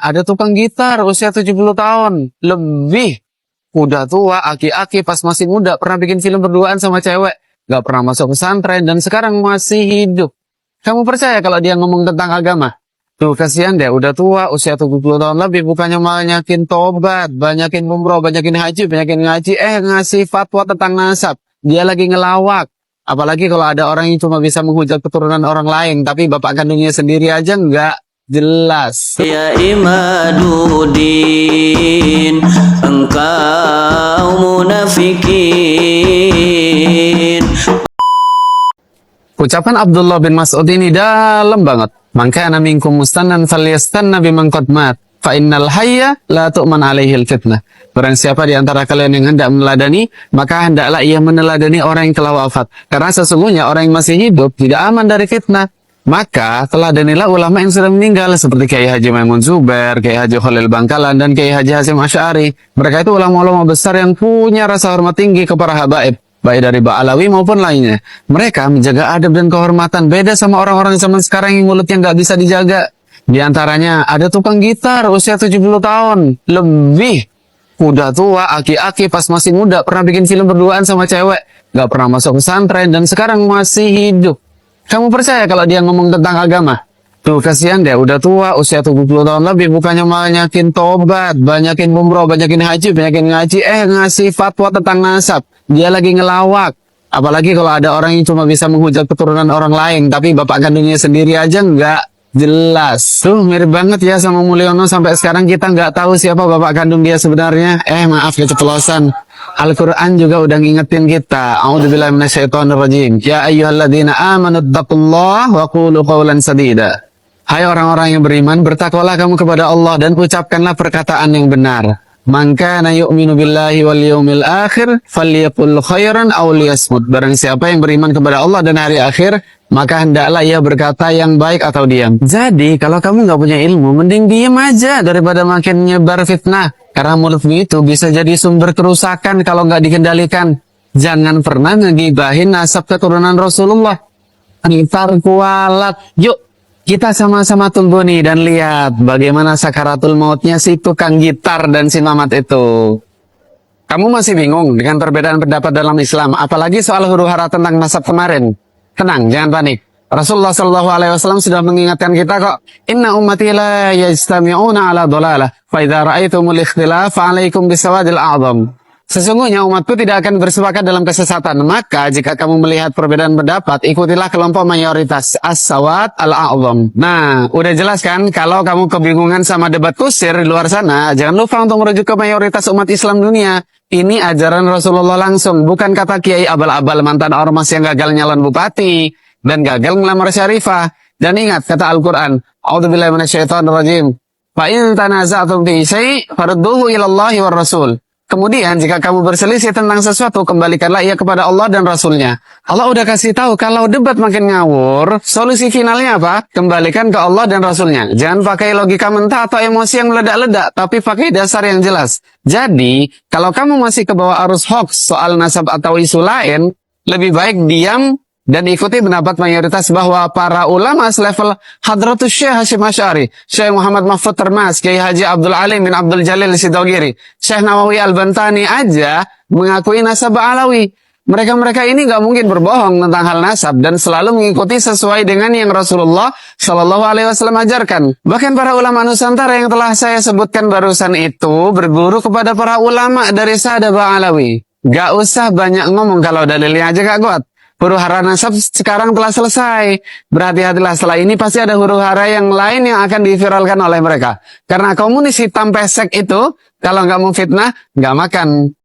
Ada tukang gitar usia 70 tahun lebih. Udah tua, aki-aki pas masih muda. Pernah bikin film berduaan sama cewek. Gak pernah masuk pesantren dan sekarang masih hidup. Kamu percaya kalau dia ngomong tentang agama? Tuh kasihan deh, udah tua, usia 70 tahun lebih. Bukannya banyakin tobat, banyakin umroh, banyakin haji, ngasih fatwa tentang nasab. Dia lagi ngelawak. Apalagi kalau ada orang yang cuma bisa menghujat keturunan orang lain, tapi bapak kandungnya sendiri aja nggak jelas. Ya Imaduddin, engkau munafikin. Ucapan Abdullah bin Mas'ud ini dalam banget. Maka ana minkum mustannan falyastanna biman qad mat. Fa innal hayya la tu'man alaihil fitnah. Barang siapa di antara kalian yang hendak meneladani, maka hendaklah ia meneladani orang yang telah wafat. Karena sesungguhnya orang yang masih hidup tidak aman dari fitnah. Maka teladanilah ulama yang sudah meninggal seperti Kiai Haji Maimun Zubair, Kiai Haji Khalil Bangkalan, dan Kiai Haji Hasyim Asy'ari. Mereka itu ulama-ulama besar yang punya rasa hormat tinggi ke para habaib, baik dari Ba'alawi maupun lainnya. Mereka menjaga adab dan kehormatan, beda sama orang-orang zaman sekarang yang mulutnya nggak bisa dijaga. Di antaranya ada tukang gitar usia 70 tahun lebih. Udah tua, aki-aki pas masih muda. Pernah bikin film berduaan sama cewek. Gak pernah masuk pesantren dan sekarang masih hidup. Kamu percaya kalau dia ngomong tentang agama? Tuh kasihan deh, udah tua, usia 70 tahun lebih. Bukannya banyakin tobat, banyakin umroh, banyakin haji, ngasih fatwa tentang nasab. Dia lagi ngelawak. Apalagi kalau ada orang yang cuma bisa menghujat keturunan orang lain, tapi bapak kandungnya sendiri aja nggak jelas. Tuh mirip banget ya sama Mulyono. Sampai sekarang kita nggak tahu siapa bapak kandung dia sebenarnya. Maaf keceplosan. Al-Quran juga udah ngingetin kita. A'udzubillahi minasyaitonirrajim. Ya ayyuhalladzina amanu taqullaha wa qulu qawlan sadida. Hai orang-orang yang beriman, bertakwalah kamu kepada Allah dan ucapkanlah perkataan yang benar. Man kana yu'minu billahi wal yawmil akhir falyaqul khairan aw liyasmut. Barang siapa yang beriman kepada Allah dan hari akhir, maka hendaklah ia berkata yang baik atau diam. Jadi, kalau kamu nggak punya ilmu, mending diam aja daripada makin nyebar fitnah. Karena mulutmu itu bisa jadi sumber kerusakan kalau nggak dikendalikan. Jangan pernah ngegibahin nasab keturunan Rasulullah. Ntar kualat. Yuk, kita sama-sama tunggu nih dan lihat bagaimana sakaratul mautnya si tukang gitar dan si Mamat itu. Kamu masih bingung dengan perbedaan pendapat dalam Islam, apalagi soal huru-hara tentang nasab kemarin? Tenang, jangan panik. Rasulullah SAW sudah mengingatkan kita kok. Inna ummati la yajtami'una ala dhalalah. Fa idza ra'aitumul ikhtilaf fa'alaikum bisawadil a'zam. Sesungguhnya umatku tidak akan bersepakat dalam kesesatan. Maka jika kamu melihat perbedaan pendapat, ikutilah kelompok mayoritas as-sawad al-a'zam. Nah, udah jelas kan? Kalau kamu kebingungan sama debat kusir di luar sana, jangan lupa untuk merujuk ke mayoritas umat Islam dunia. Ini ajaran Rasulullah langsung, bukan kata Kiai abal-abal mantan ormas yang gagal nyalon bupati dan gagal ngelamar Syarifah. Dan ingat kata Al-Quran, A'udzubillahi minasyaitonirrajim. Fa in tanaza'tum fi syai' farudduhu ila Allahi war Rasul. Kemudian jika kamu berselisih tentang sesuatu, kembalikanlah ia kepada Allah dan Rasulnya. Allah udah kasih tahu kalau debat makin ngawur, solusi finalnya apa? Kembalikan ke Allah dan Rasulnya. Jangan pakai logika mentah atau emosi yang meledak-ledak, tapi pakai dasar yang jelas. Jadi, kalau kamu masih ke bawah arus hoax soal nasab atau isu lain, lebih baik diam dan ikuti pendapat mayoritas bahwa para ulama selevel Hadratus Syekh Hasyim Asy'ari, Syekh Muhammad Mahfud Termas, Kiai Haji Abdul Alim bin Abdul Jalil Sidogiri, Syekh Nawawi Al-Bantani aja mengakui nasab Alawi. Mereka-mereka ini nggak mungkin berbohong tentang hal nasab dan selalu mengikuti sesuai dengan yang Rasulullah Shallallahu Alaihi Wasallam ajarkan. Bahkan para ulama Nusantara yang telah saya sebutkan barusan itu berguru kepada para ulama dari Sada Alawi. Gak usah banyak ngomong kalau dalilnya aja gak kuat. Huru-hara nasab sekarang telah selesai. Berhati-hatilah, setelah ini pasti ada huru-hara yang lain yang akan diviralkan oleh mereka. Karena komunis hitam pesek itu, kalau nggak mau fitnah, nggak makan.